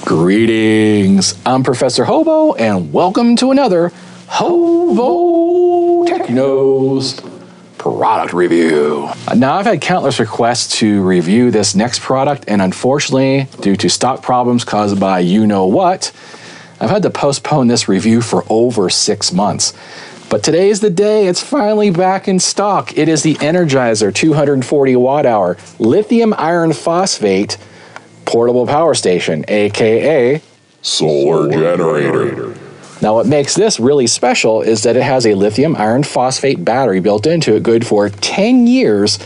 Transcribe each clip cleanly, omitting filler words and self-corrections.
Greetings, I'm Professor Hobo, and welcome to another HOBOTECH product review. Now, I've had countless requests to review this next product, and unfortunately, due to stock problems caused by you-know-what, I've had to postpone this review for over 6 months. But today is the day it's finally back in stock. It is the ENERGIZER 240 wh lithium iron phosphate portable power station, aka solar generator. Now, what makes this really special is that it has a lithium iron phosphate battery built into it, good for 10 years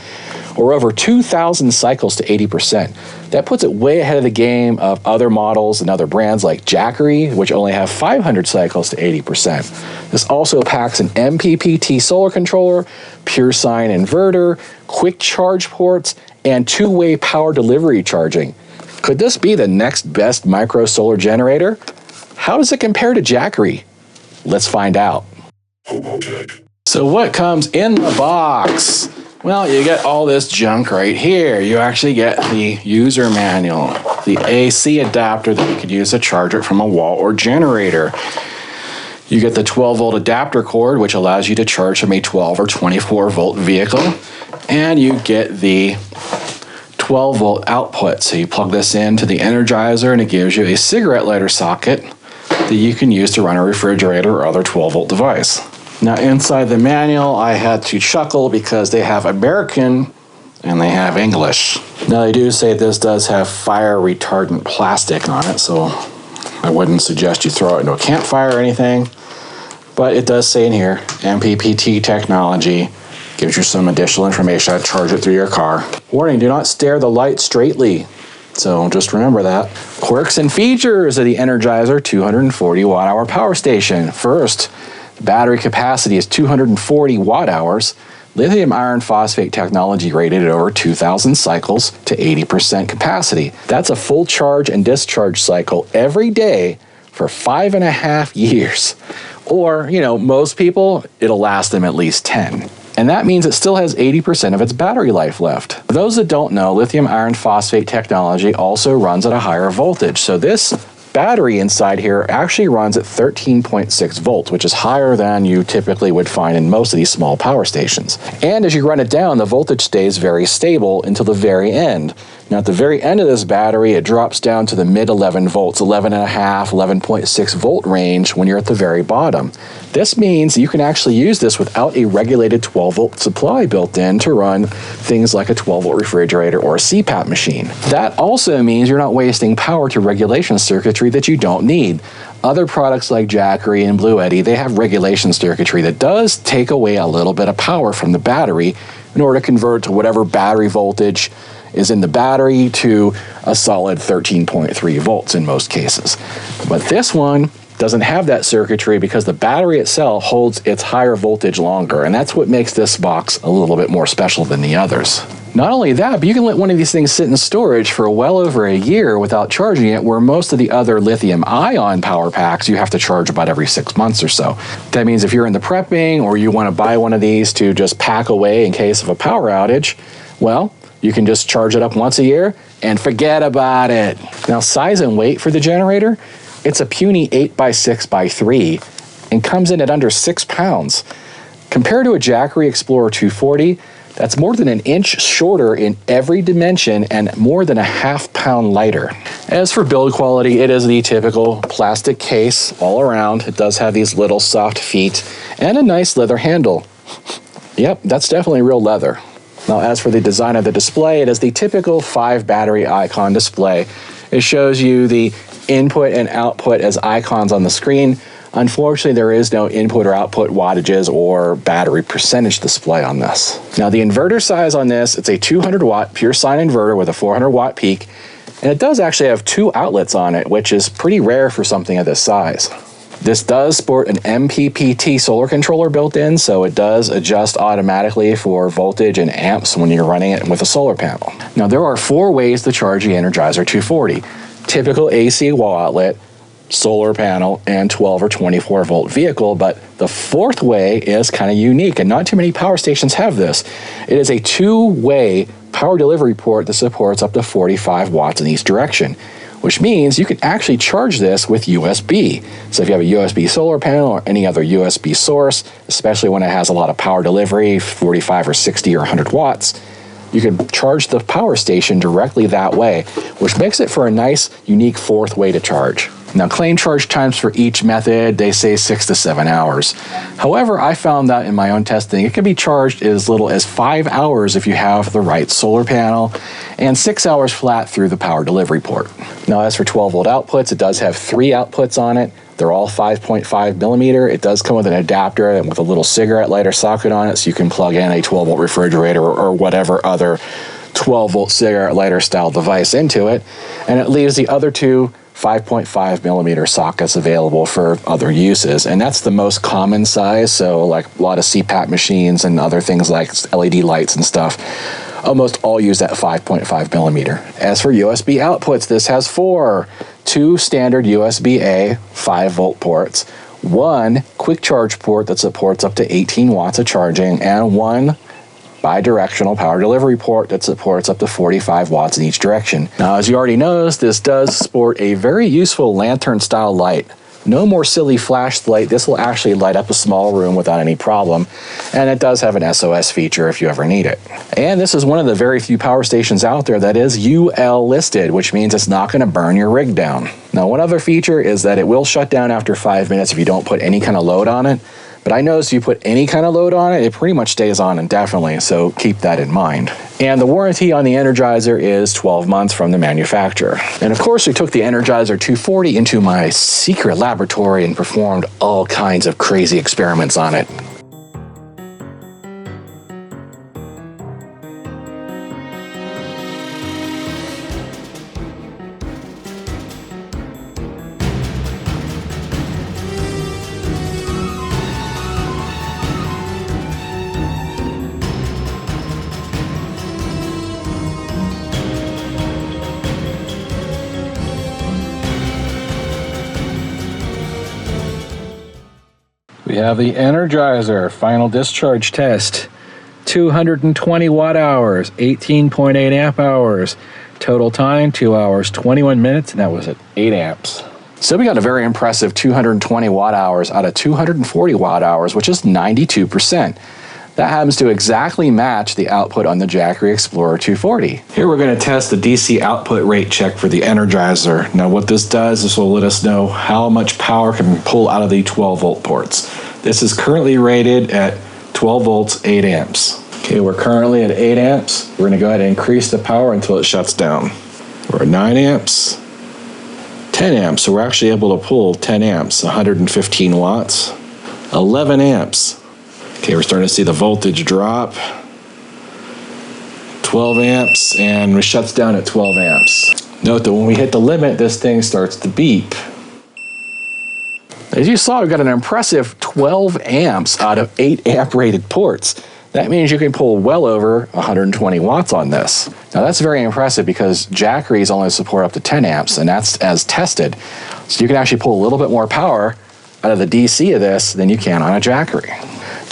or over 2,000 cycles to 80%. That puts it way ahead of the game of other models and other brands like Jackery, which only have 500 cycles to 80%. This also packs an MPPT solar controller, pure sine inverter, quick charge ports, and two-way power delivery charging. Could this be the next best micro solar generator? How does it compare to Jackery? Let's find out. So what comes in the box? Well, you get all this junk right here. You actually get the user manual, the AC adapter that you could use to charge it from a wall or generator. You get the 12-volt adapter cord, which allows you to charge from a 12 or 24-volt vehicle. And you get the 12-volt output. So you plug this into the ENERGIZER and it gives you a cigarette lighter socket that you can use to run a refrigerator or other 12-volt device. Now, inside the manual, I had to chuckle because they have American and they have English. Now, they do say this does have fire retardant plastic on it, so I wouldn't suggest you throw it into a campfire or anything. But it does say in here, MPPT technology. Gives you some additional information how to charge it through your car. Warning, do not stare the light straightly. So just remember that. Quirks and features of the ENERGIZER 240 wh power station. First, the battery capacity is 240 watt-hours. Lithium iron phosphate technology rated at over 2,000 cycles to 80% capacity. That's a full charge and discharge cycle every day for 5.5 years. Or, most people, it'll last them at least 10. And that means it still has 80% of its battery life left. For those that don't know, lithium iron phosphate technology also runs at a higher voltage. So this battery inside here actually runs at 13.6 volts, which is higher than you typically would find in most of these small power stations. And as you run it down, the voltage stays very stable until the very end. Now, at the very end of this battery, it drops down to the mid 11 volts, 11.5, 11.6 volt range when you're at the very bottom. This means you can actually use this without a regulated 12 volt supply built in to run things like a 12 volt refrigerator or a CPAP machine. That also means you're not wasting power to regulation circuitry that you don't need. Other products like Jackery and Bluetti, they have regulation circuitry that does take away a little bit of power from the battery in order to convert to whatever battery voltage is in the battery to a solid 13.3 volts in most cases. But this one doesn't have that circuitry because the battery itself holds its higher voltage longer, and that's what makes this box a little bit more special than the others. Not only that, but you can let one of these things sit in storage for well over a year without charging it, where most of the other lithium-ion power packs you have to charge about every 6 months or so. That means if you're into prepping or you want to buy one of these to just pack away in case of a power outage, well, you can just charge it up once a year and forget about it. Now, size and weight for the generator, it's a puny 8x6x3 and comes in at under 6 pounds. Compared to a Jackery Explorer 240, that's more than an inch shorter in every dimension and more than a ½ pound lighter. As for build quality, it is the typical plastic case all around. It does have these little soft feet and a nice leather handle. Yep, that's definitely real leather. Now, as for the design of the display, it is the typical 5 battery icon display. It shows you the input and output as icons on the screen. Unfortunately, there is no input or output wattages or battery percentage display on this. Now, the inverter size on this, it's a 200 watt pure sine inverter with a 400 watt peak, and it does actually have 2 outlets on it, which is pretty rare for something of this size. This does sport an MPPT solar controller built in, so it does adjust automatically for voltage and amps when you're running it with a solar panel. Now, there are 4 ways to charge the ENERGIZER 240. Typical AC wall outlet, solar panel, and 12 or 24 volt vehicle, but the 4th way is kind of unique, and not too many power stations have this. It is a 2-way power delivery port that supports up to 45 watts in each direction. which means you can actually charge this with USB. So if you have a USB solar panel or any other USB source, especially when it has a lot of power delivery, 45 or 60 or 100 watts, you can charge the power station directly that way, which makes it for a nice, unique fourth way to charge. Now, claim charge times for each method, they say 6 to 7 hours. However, I found that in my own testing, it can be charged as little as 5 hours if you have the right solar panel, and 6 hours flat through the power delivery port. Now, as for 12-volt outputs, it does have 3 outputs on it. They're all 5.5 millimeter. It does come with an adapter and with a little cigarette lighter socket on it, so you can plug in a 12-volt refrigerator or whatever other 12-volt cigarette lighter style device into it, and it leaves the other 2 5.5 millimeter sockets available for other uses, and that's the most common size. So like a lot of CPAP machines and other things like LED lights and stuff, almost all use that 5.5 millimeter. As for USB outputs, this has 4, 2 standard USB-A 5-volt ports, 1 quick charge port that supports up to 18 watts of charging, and 1 bi-directional power delivery port that supports up to 45 watts in each direction. Now, as you already noticed, this does sport a very useful lantern style light. No more silly flashlight. This will actually light up a small room without any problem, and it does have an SOS feature if you ever need it. And this is one of the very few power stations out there that is UL listed, which means it's not going to burn your rig down. Now, one other feature is that it will shut down after 5 minutes if you don't put any kind of load on it. But I noticed you put any kind of load on it, it pretty much stays on indefinitely, so keep that in mind. And the warranty on the Energizer is 12 months from the manufacturer. And of course, we took the Energizer 240 into my secret laboratory and performed all kinds of crazy experiments on it. We have the Energizer final discharge test. 220 watt hours, 18.8 amp hours. Total time, 2 hours, 21 minutes, and that was at 8 amps. So we got a very impressive 220 watt hours out of 240 watt hours, which is 92%. That happens to exactly match the output on the Jackery Explorer 240. Here we're going to test the DC output rate check for the Energizer. Now what this does, this will let us know how much power can pull out of the 12 volt ports. This is currently rated at 12 volts, 8 amps. Okay, we're currently at 8 amps. We're going to go ahead and increase the power until it shuts down. We're at 9 amps, 10 amps, so we're actually able to pull 10 amps, 115 watts, 11 amps. Okay, we're starting to see the voltage drop. 12 amps, and it shuts down at 12 amps. Note that when we hit the limit, this thing starts to beep. As you saw, we got an impressive 12 amps out of 8 amp rated ports. That means you can pull well over 120 watts on this. Now that's very impressive because Jackeries only support up to 10 amps, and that's as tested. So you can actually pull a little bit more power out of the DC of this than you can on a Jackery.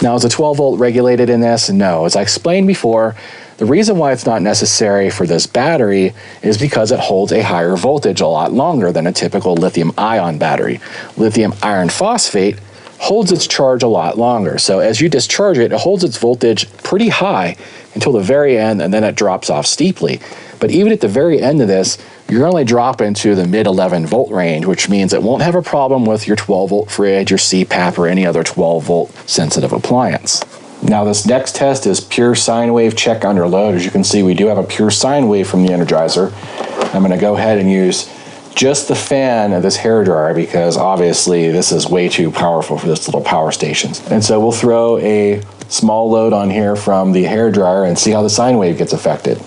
Now, is a 12 volt regulated in this? No. As I explained before, the reason why it's not necessary for this battery is because it holds a higher voltage a lot longer than a typical lithium ion battery. Lithium iron phosphate holds its charge a lot longer. So as you discharge it, it holds its voltage pretty high until the very end, and then it drops off steeply. But even at the very end of this, you're only dropping to the mid 11 volt range, which means it won't have a problem with your 12 volt fridge, your CPAP, or any other 12 volt sensitive appliance. Now this next test is pure sine wave check under load. As you can see, we do have a pure sine wave from the Energizer. I'm going to go ahead and use just the fan of this hairdryer because obviously this is way too powerful for this little power station. And so we'll throw a small load on here from the hairdryer and see how the sine wave gets affected.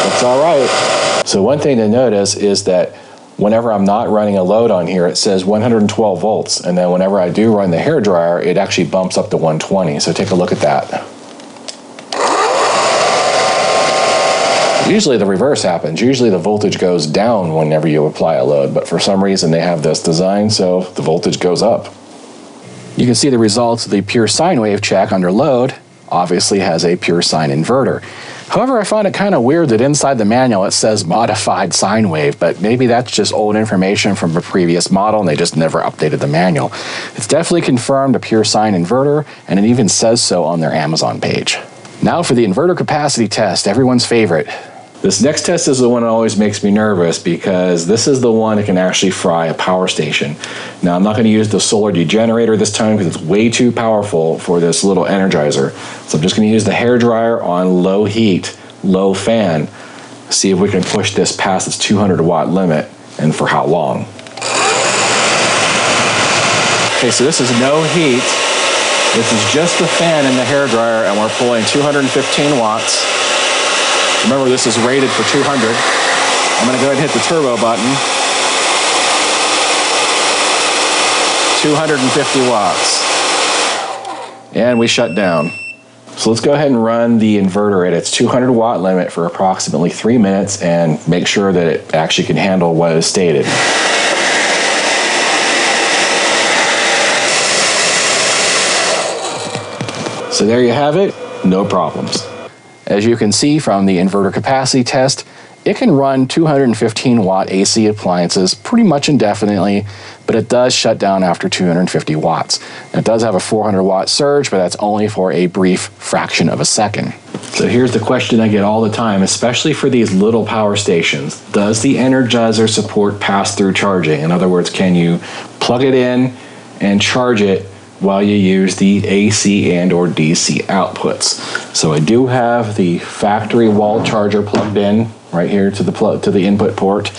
That's all right. So one thing to notice is that whenever I'm not running a load on here, it says 112 volts. And then whenever I do run the hairdryer, it actually bumps up to 120. So take a look at that. Usually the reverse happens. Usually the voltage goes down whenever you apply a load, but for some reason they have this design so the voltage goes up. You can see the results of the pure sine wave check under load obviously has a pure sine inverter. However, I find it kind of weird that inside the manual it says modified sine wave, but maybe that's just old information from a previous model and they just never updated the manual. It's definitely confirmed a pure sine inverter, and it even says so on their Amazon page. Now for the inverter capacity test, everyone's favorite. This next test is the one that always makes me nervous because this is the one that can actually fry a power station. Now I'm not going to use the solar degenerator this time because it's way too powerful for this little Energizer. So I'm just going to use the hairdryer on low heat, low fan, see if we can push this past its 200 watt limit and for how long. Okay, so this is no heat. This is just the fan and the hairdryer and we're pulling 215 watts. Remember, this is rated for 200. I'm going to go ahead and hit the turbo button. 250 watts. And we shut down. So let's go ahead and run the inverter at its 200 watt limit for approximately 3 minutes and make sure that it actually can handle what is stated. So there you have it, no problems. As you can see from the inverter capacity test, it can run 215 watt AC appliances pretty much indefinitely, but it does shut down after 250 watts. It does have a 400 watt surge, but that's only for a brief fraction of a second. So here's the question I get all the time, especially for these little power stations. Does the Energizer support pass-through charging? In other words, can you plug it in and charge it while you use the AC and or DC outputs? So I do have the factory wall charger plugged in right here to the input port,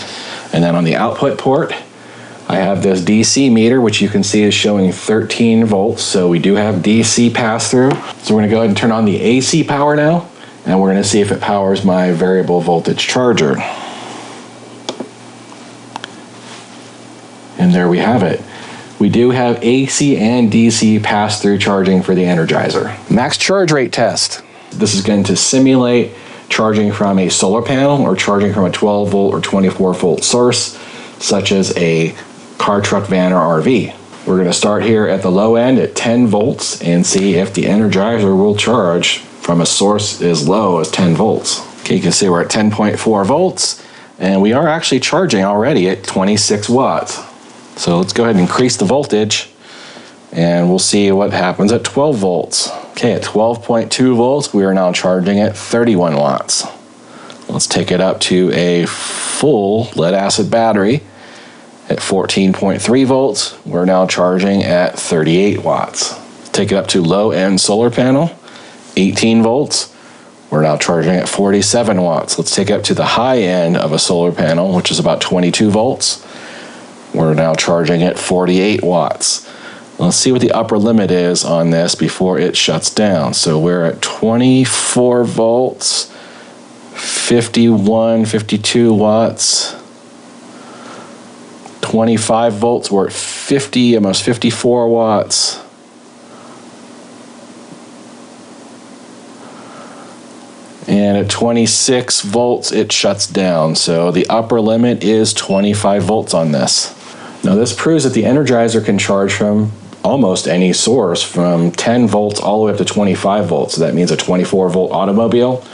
and then on the output port I have this DC meter, which you can see is showing 13 volts, so we do have DC pass through. So we're going to go ahead and turn on the AC power now, and we're going to see if it powers my variable voltage charger. And there we have it. We do have AC and DC pass-through charging for the Energizer. Max charge rate test. This is going to simulate charging from a solar panel or charging from a 12 volt or 24 volt source, such as a car, truck, van, or RV. We're going to start here at the low end at 10 volts and see if the Energizer will charge from a source as low as 10 volts. Okay, you can see we're at 10.4 volts, and we are actually charging already at 26 watts. So let's go ahead and increase the voltage and we'll see what happens at 12 volts. Okay, at 12.2 volts, we are now charging at 31 watts. Let's take it up to a full lead acid battery. At 14.3 volts, we're now charging at 38 watts. Take it up to low end solar panel, 18 volts. We're now charging at 47 watts. Let's take it up to the high end of a solar panel, which is about 22 volts. We're now charging at 48 watts. Let's see what the upper limit is on this before it shuts down. So we're at 24 volts, 51, 52 watts, 25 volts, we're at 50, almost 54 watts. And at 26 volts, it shuts down. So the upper limit is 25 volts on this. Now this proves that the Energizer can charge from almost any source, from 10 volts all the way up to 25 volts. So that means a 24 volt automobile.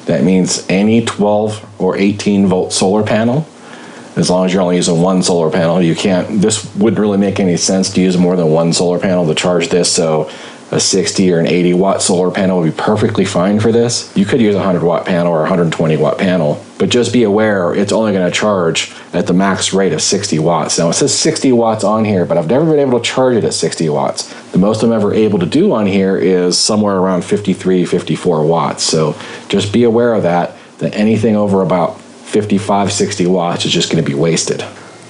That means any 12 or 18 volt solar panel. As long as you're only using one solar panel, you can't, this wouldn't really make any sense to use more than one solar panel to charge this. So a 60 or an 80 watt solar panel would be perfectly fine for this. You could use a 100 watt panel or a 120 watt panel, but just be aware it's only going to charge at the max rate of 60 watts. Now it says 60 watts on here, but I've never been able to charge it at 60 watts. The most I'm ever able to do on here is somewhere around 53, 54 watts. So just be aware of that anything over about 55, 60 watts is just going to be wasted.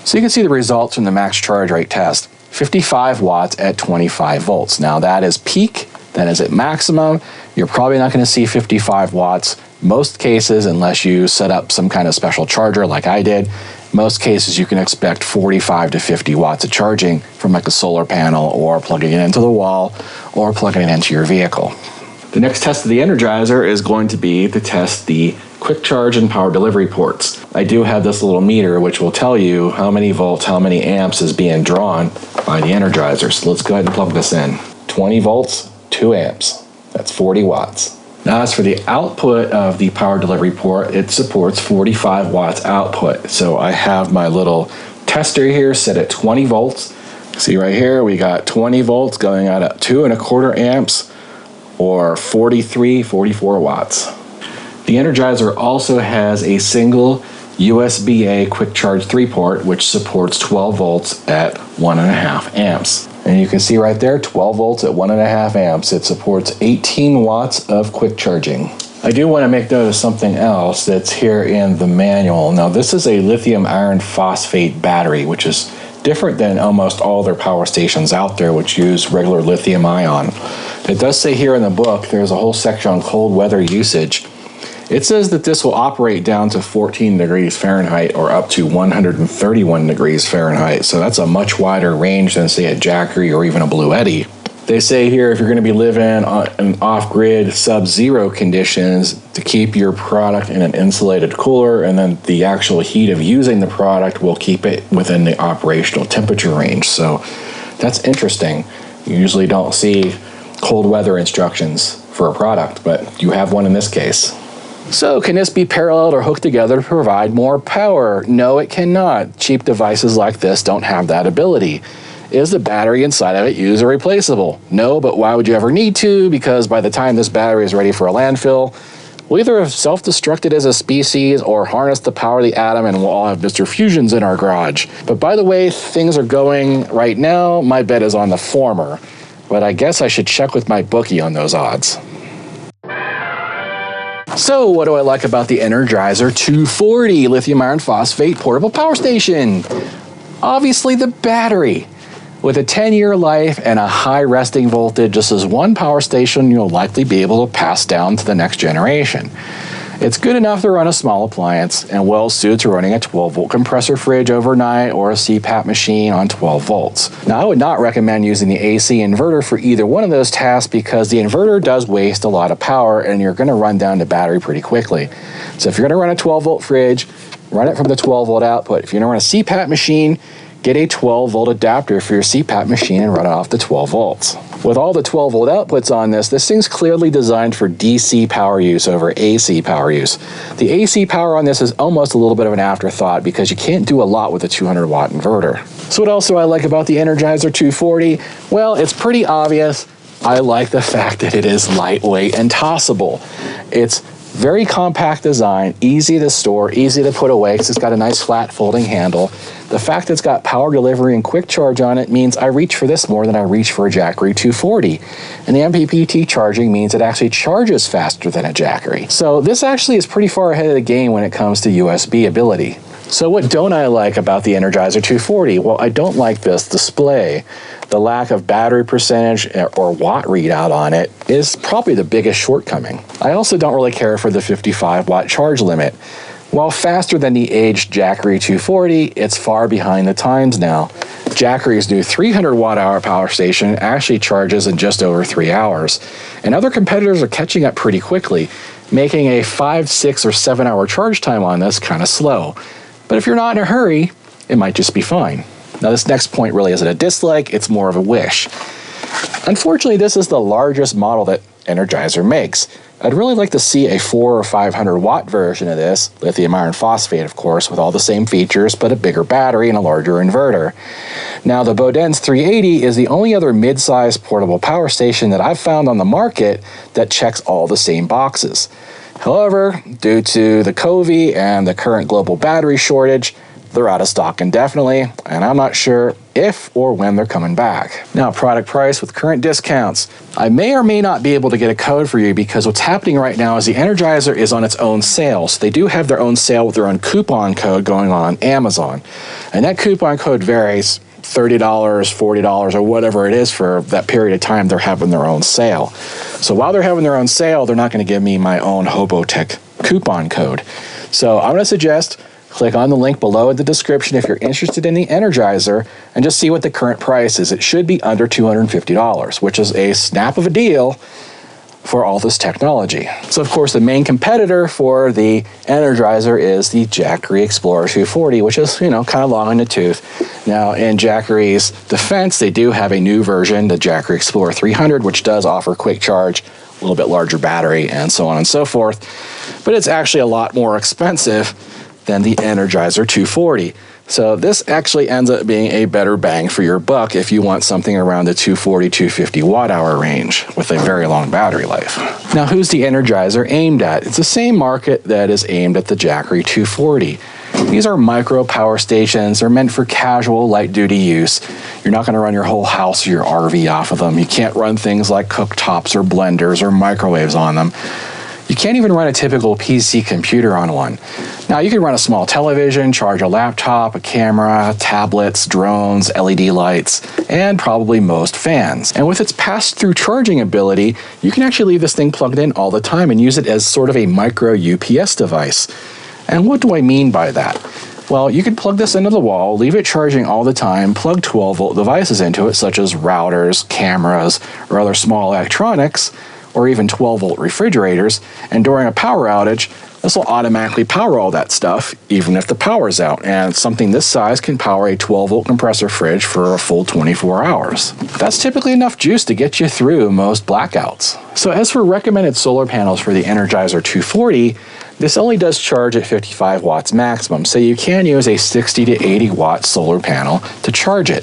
So you can see the results from the max charge rate test. 55 watts at 25 volts. Now that is peak, that is at maximum. You're probably not going to see 55 watts most cases unless you set up some kind of special charger like I did. Most cases you can expect 45 to 50 watts of charging from like a solar panel or plugging it into the wall or plugging it into your vehicle. The next test of the Energizer is going to be to test the quick charge and power delivery ports. I do have this little meter which will tell you how many volts, how many amps is being drawn by the Energizer. So let's go ahead and plug this in. 20 volts, 2 amps. That's 40 watts. Now as for the output of the power delivery port, it supports 45 watts output. So I have my little tester here set at 20 volts. See right here, we got 20 volts going out at 2¼ amps or 44 watts. The Energizer also has a single USB-A quick charge 3 port, which supports 12 volts at 1½ amps. And you can see right there, 12 volts at 1½ amps. It supports 18 watts of quick charging. I do want to make note of something else that's here in the manual. Now this is a lithium iron phosphate battery, which is different than almost all their power stations out there, which use regular lithium ion. It does say here in the book, there's a whole section on cold weather usage. It says that this will operate down to 14 degrees Fahrenheit or up to 131 degrees Fahrenheit. So that's a much wider range than, say, a Jackery or even a Blue Eddy. They say here if you're going to be living in off-grid sub-zero conditions, to keep your product in an insulated cooler, and then the actual heat of using the product will keep it within the operational temperature range. So that's interesting. You usually don't see cold weather instructions for a product, but you have one in this case. So can this be paralleled or hooked together to provide more power? No, it cannot. Cheap devices like this don't have that ability. Is the battery inside of it used or replaceable? No, but why would you ever need to? Because by the time this battery is ready for a landfill, we'll either have self-destructed as a species or harnessed the power of the atom and we'll all have Mr. Fusions in our garage. But by the way things are going right now, my bet is on the former. But I guess I should check with my bookie on those odds. So what do I like about the Energizer 240 lithium iron phosphate portable power station? Obviously the battery. With a 10-year life and a high resting voltage, this is one power station you'll likely be able to pass down to the next generation. It's good enough to run a small appliance and well suited to running a 12-volt compressor fridge overnight or a CPAP machine on 12 volts. Now, I would not recommend using the AC inverter for either one of those tasks because the inverter does waste a lot of power and you're going to run down the battery pretty quickly. So if you're going to run a 12-volt fridge, run it from the 12-volt output. If you're going to run a CPAP machine, get a 12-volt adapter for your CPAP machine and run it off the 12 volts. With all the 12-volt outputs on this thing's clearly designed for DC power use over AC power use. The AC power on this is almost a little bit of an afterthought because you can't do a lot with a 200-watt inverter. So what else do I like about the Energizer 240? Well, it's pretty obvious. I like the fact that it is lightweight and tossable. It's very compact design, easy to store, easy to put away because it's got a nice flat folding handle. The fact that it's got power delivery and quick charge on it means I reach for this more than I reach for a Jackery 240. And the MPPT charging means it actually charges faster than a Jackery. So this actually is pretty far ahead of the game when it comes to USB ability. So what don't I like about the Energizer 240? Well, I don't like this display. The lack of battery percentage or watt readout on it is probably the biggest shortcoming. I also don't really care for the 55-watt charge limit. While faster than the aged Jackery 240, it's far behind the times now. Jackery's new 300-watt-hour power station actually charges in just over 3 hours. And other competitors are catching up pretty quickly, making a 5, 6, or 7-hour charge time on this kind of slow. But if you're not in a hurry, it might just be fine. Now this next point really isn't a dislike, it's more of a wish. Unfortunately, this is the largest model that Energizer makes. I'd really like to see a 400 or 500 watt version of this, lithium iron phosphate of course, with all the same features but a bigger battery and a larger inverter. Now the BOUGERV 380 is the only other mid-sized portable power station that I've found on the market that checks all the same boxes. However, due to the COVID and the current global battery shortage, they're out of stock indefinitely, and I'm not sure if or when they're coming back. Now, product price with current discounts. I may or may not be able to get a code for you because what's happening right now is the Energizer is on its own sale. So they do have their own sale with their own coupon code going on Amazon. And that coupon code varies $30, $40, or whatever it is for that period of time they're having their own sale. So while they're having their own sale, they're not going to give me my own HOBOTECH coupon code. So I'm going to suggest click on the link below in the description if you're interested in the Energizer and just see what the current price is. It should be under $250, which is a snap of a deal for all this technology. So of course the main competitor for the Energizer is the Jackery Explorer 240, which is, kind of long in the tooth. Now in Jackery's defense, they do have a new version, the Jackery Explorer 300, which does offer quick charge little bit larger battery, and so on and so forth. But it's actually a lot more expensive than the Energizer 240. So this actually ends up being a better bang for your buck if you want something around the 240, 250 watt hour range with a very long battery life. Now, who's the Energizer aimed at? It's the same market that is aimed at the Jackery 240. These are micro power stations. They're meant for casual light duty use. You're not going to run your whole house or your RV off of them. You can't run things like cooktops or blenders or microwaves on them. You can't even run a typical PC computer on one. Now, you can run a small television, charge a laptop, a camera, tablets, drones, LED lights, and probably most fans. And with its pass-through charging ability, you can actually leave this thing plugged in all the time and use it as sort of a micro UPS device. And what do I mean by that? Well, you can plug this into the wall, leave it charging all the time, plug 12-volt devices into it, such as routers, cameras, or other small electronics, or even 12-volt refrigerators, and during a power outage, this will automatically power all that stuff, even if the power's out, and something this size can power a 12-volt compressor fridge for a full 24 hours. That's typically enough juice to get you through most blackouts. So as for recommended solar panels for the Energizer 240, this only does charge at 55 watts maximum, so you can use a 60 to 80 watt solar panel to charge it.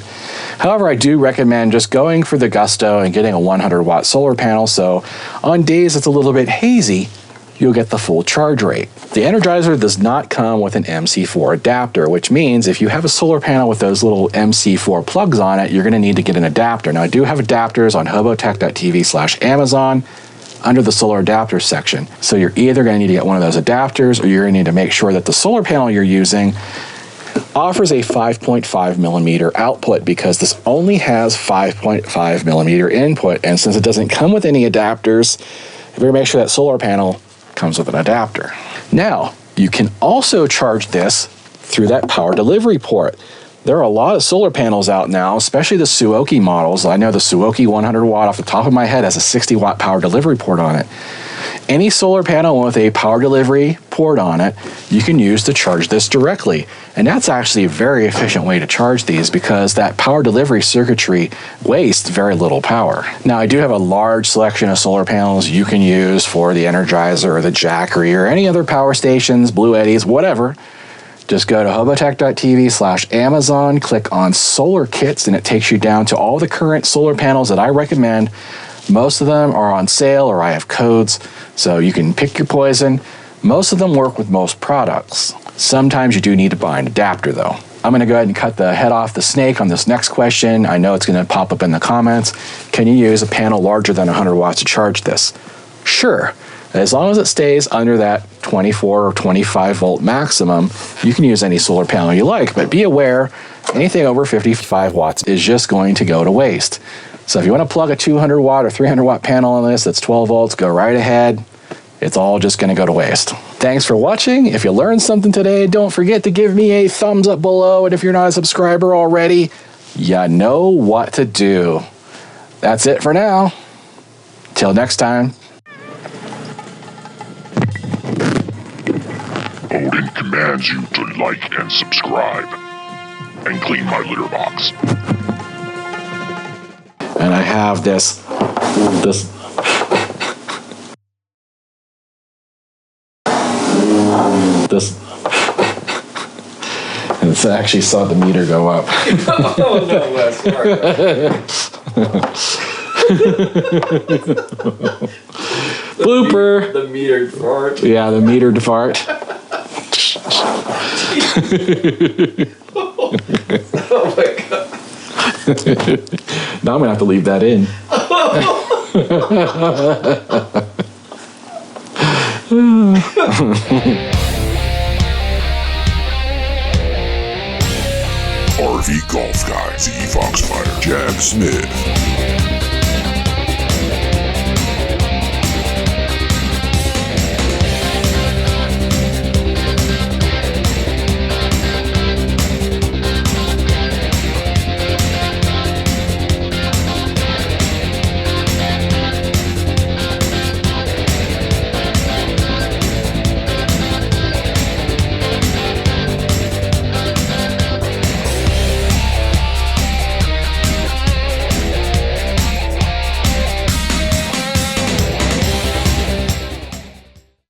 However, I do recommend just going for the gusto and getting a 100 watt solar panel, so on days it's a little bit hazy, you'll get the full charge rate. The Energizer does not come with an MC4 adapter, which means if you have a solar panel with those little MC4 plugs on it, you're going to need to get an adapter. Now, I do have adapters on HOBOTECH.tv/Amazon under the solar adapter section. So you're either going to need to get one of those adapters, or you're going to need to make sure that the solar panel you're using offers a 5.5 millimeter output, because this only has 5.5 millimeter input. And since it doesn't come with any adapters, you better make sure that solar panel comes with an adapter. Now, you can also charge this through that power delivery port. There are a lot of solar panels out now, especially the Suoki models. I know the Suoki 100 watt off the top of my head has a 60 watt power delivery port on it. Any solar panel with a power delivery port on it, you can use to charge this directly. And that's actually a very efficient way to charge these, because that power delivery circuitry wastes very little power. Now, I do have a large selection of solar panels you can use for the Energizer or the Jackery or any other power stations, Blue Eddies, whatever. Just go to HOBOTECH.tv/Amazon, click on solar kits, and it takes you down to all the current solar panels that I recommend. Most of them are on sale, or I have codes, so you can pick your poison. Most of them work with most products. Sometimes you do need to buy an adapter though. I'm going to go ahead and cut the head off the snake on this next question. I know it's going to pop up in the comments. Can you use a panel larger than 100 watts to charge this? Sure. As long as it stays under that 24 or 25 volt maximum, you can use any solar panel you like, but be aware, anything over 55 watts is just going to go to waste. So if you want to plug a 200 watt or 300 watt panel on this that's 12 volts, go right ahead. It's all just going to go to waste. Thanks for watching. If you learned something today, don't forget to give me a thumbs up below, and if you're not a subscriber already, you know what to do. That's it for now. Till next time. Odin commands you to like and subscribe, and clean my litter box. And I have this. And it's actually saw the meter go up. Oh no, Wes. Blooper. The metered fart. Yeah, the metered fart. Oh my god. Now I'm gonna have to leave that in. RV Golf Guy, Z Foxfire, Jack Smith.